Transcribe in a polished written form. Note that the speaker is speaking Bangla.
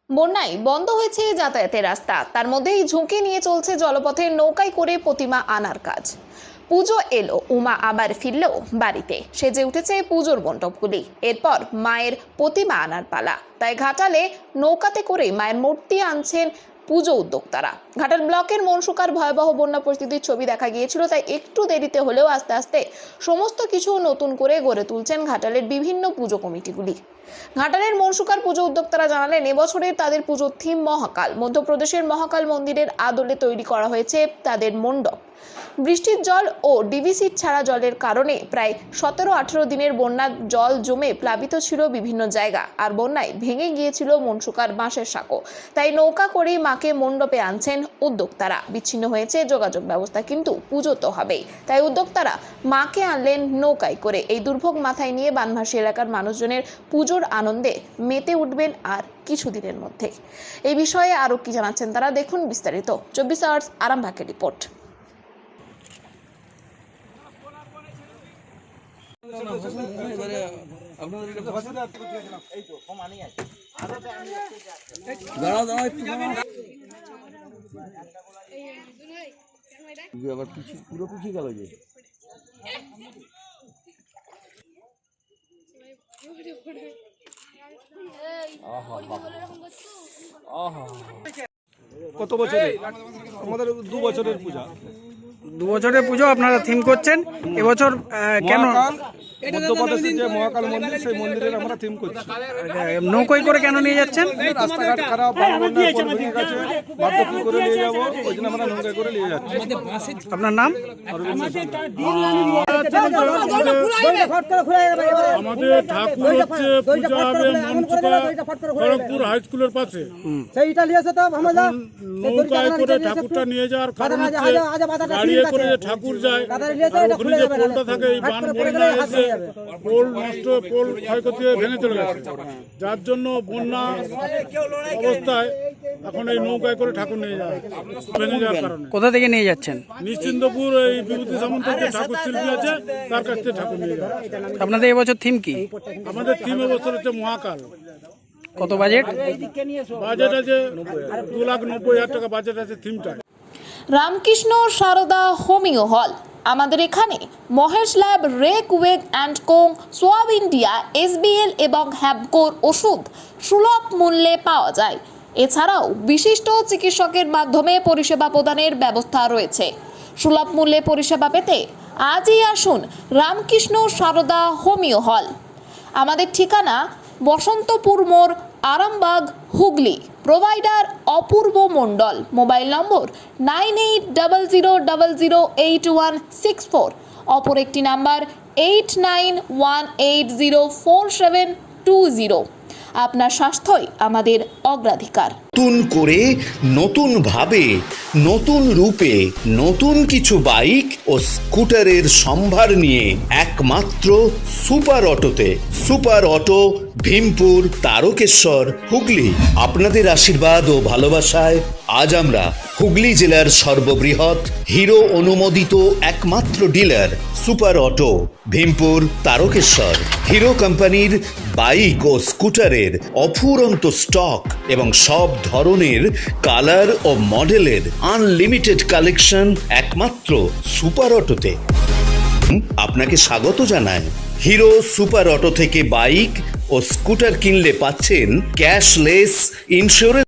বন্যায় বন্ধ হয়েছে যাতায়াতের রাস্তা, তার মধ্যেই ঝুঁকি নিয়ে চলছে জলপথে নৌকায় করে প্রতিমা আনার কাজ। পুজো এলো, উমা আবার ফিরল বাড়িতে। সেজে উঠেছে পুজোর মণ্ডপগুলি। এরপর মায়ের প্রতিমা আনার পালা। তাই ঘাটালে নৌকাতে করে মায়ের মূর্তি আনছেন পুজো উদ্যোক্তারা। ঘাটাল ব্লকের মনসুকার ভয়াবহ বন্যা পরিস্থিতির ছবি দেখা গিয়েছিল, তাই একটু দেরিতে হলেও আস্তে আস্তে সমস্ত কিছু নতুন করে গড়ে তুলছেন ঘাটালের বিভিন্ন পুজো কমিটিগুলি। ঘাটালের মনসুকার পুজো উদ্যোক্তারা জানালেন, এবছরে তাদের পুজোর থিম মহাকাল। মধ্যপ্রদেশের মহাকাল মন্দিরের আদলে তৈরি করা হয়েছে তাদের মণ্ডপ। বৃষ্টির জল ও ডিভিসির ছাড়া জলের কারণে প্রায় 17-18 দিনের বন্যার জল জমে প্লাবিত ছিল বিভিন্ন জায়গা, আর বন্যায় ভেঙে গিয়েছিল মনসুকার বাঁশের সাঁকো। তাই নৌকা করেই মাকে মণ্ডপে আনছেন উদ্যোক্তারা। বিচ্ছিন্ন হয়েছে যোগাযোগ ব্যবস্থা, কিন্তু পুজো তো হবেই, তাই উদ্যোক্তারা মাকে আনলেন নৌকায় করে। এই দুর্ভোগ মাথায় নিয়ে বানভাসী এলাকার মানুষজনের পুজোর আনন্দে মেতে উঠবেন আর কিছুদিনের মধ্যে। এই বিষয়ে আরো কি জানাচ্ছেন তারা, দেখুন বিস্তারিত 24 আওয়ার্স আরামবাগের রিপোর্ট। আবার কিছু পুরো পিছিয়ে গেল যে কত বছরে আমাদের 2 বছরের পূজা। 2 বছরের পুজো আপনারা থিম করছেন এবছর কেন? মধ্যপ্রদেশের যে মহাকাল মন্দির, সেই মন্দিরের আমরা থিম করছি। নৌকোয় করে কেন নিয়ে যাচ্ছেন? রাস্তাঘাট খারাপ, বন্যায় পোল ভেঙে গেছে, বাধ্য কি করে নিয়ে যাবো, ওই জন্য আমরা নৌকায় করে নিয়ে যাচ্ছি। আপনার নাম? আমাদের ঠাকুর হচ্ছে পূজা হবে মনসুকা খড়গপুর হাই স্কুলের পাশে। নৌকায় করে ঠাকুরটা নিয়ে যাওয়ার কারণ হচ্ছে গাড়ি করে ঠাকুর যায়, আর ওখানে যে পোলটা থাকে, এই বান বন্যা এসে পোল নষ্ট, পোল ক্ষয়ক্ষতি হয়ে ভেঙে চলে গেছে, যার জন্য বন্যা অবস্থায় এখন এই নৌকায় করে ঠাকুর নিয়ে যায় ভেঙে যাওয়ার কারণে। কোথা থেকে নিয়ে যাচ্ছেন? নিশ্চিন্দপুর এই বিভূতি সামন্তের যে ঠাকুর শিল্পী আছে, তার কাছ থেকে ঠাকুর নিয়ে যায়। আপনাদের এবছর থিম কি? আমাদের থিম এবছর হচ্ছে মহাকাল। কত বাজেট? বাজেট আছে 2,90,000 টাকা বাজেট আছে থিমটা। রামকৃষ্ণ সারদা হোমিও হল, আমাদের এখানে Mahesh lab, Reckeweg and co, Schwabe India, SBL এবং হ্যাবকোর ওষুধ সুলভ মূল্যে পাওয়া যায়। এছাড়াও বিশিষ্ট চিকিৎসকের মাধ্যমে পরিষেবা প্রদানের ব্যবস্থা রয়েছে। সুলভ মূল্যে পরিষেবা পেতে আজই আসুন রামকৃষ্ণ সারদা হোমিও হল। আমাদের ঠিকানা বসন্তপুর মোড়, Arambagh, Hooghly. Provider Apurba Mondal. Mobile number 9800008164। অপর একটি নাম্বার 8918047220। আপনার স্বাস্থ্যই আমাদের অগ্রাধিকার। নতুন করে, নতুন ভাবে, নতুন রূপে, নতুন কিছু বাইক ও স্কুটারের সম্ভার নিয়ে একমাত্র সুপার অটোতে। Super auto, Bhimpur, Tarakeswar, Hooghly. আপনাদের আশীর্বাদ ও ভালোবাসায় আজ আমরা হুগলি জেলার সর্ববৃহৎ হিরো অনুমোদিত একমাত্র dealer super auto, Bhimpur, Tarakeswar. Hero কোম্পানির বাইক ও স্কুটারের অফুরন্ত স্টক এবং সব ধরনের কালার ও মডেলের আনলিমিটেড কালেকশন একমাত্র সুপার অটোতে। আপনাকে স্বাগত জানায়। হিরো সুপার অটো থেকে বাইক ও স্কুটার কিনলে পাচ্ছেন ক্যাশলেস ইন্স্যুরেন্স।